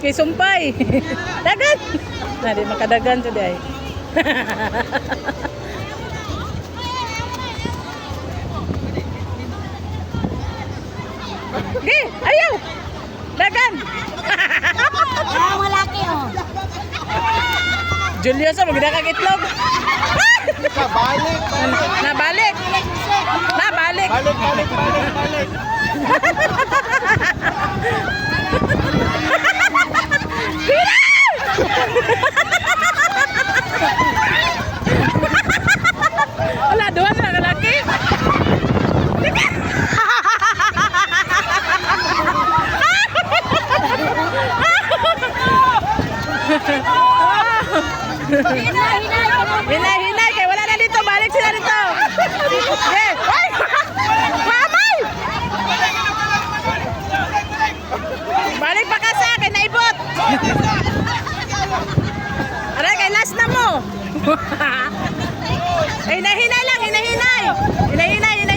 Kay sumpay. Dagan. Na di makadagan to day. Di, ayaw. Dagan. Ah, malaki oh. Julio sa magda kag itlog. Balik. Nabalik. Nabalik. Balik. Wala, doon na lalaki. Hinay, kay wala na dito. Balik sila dito. Okay. Ay! Mamay! Balik pa ka sa akin, naibot. Aray, kay last na mo. Hinay lang, hinay.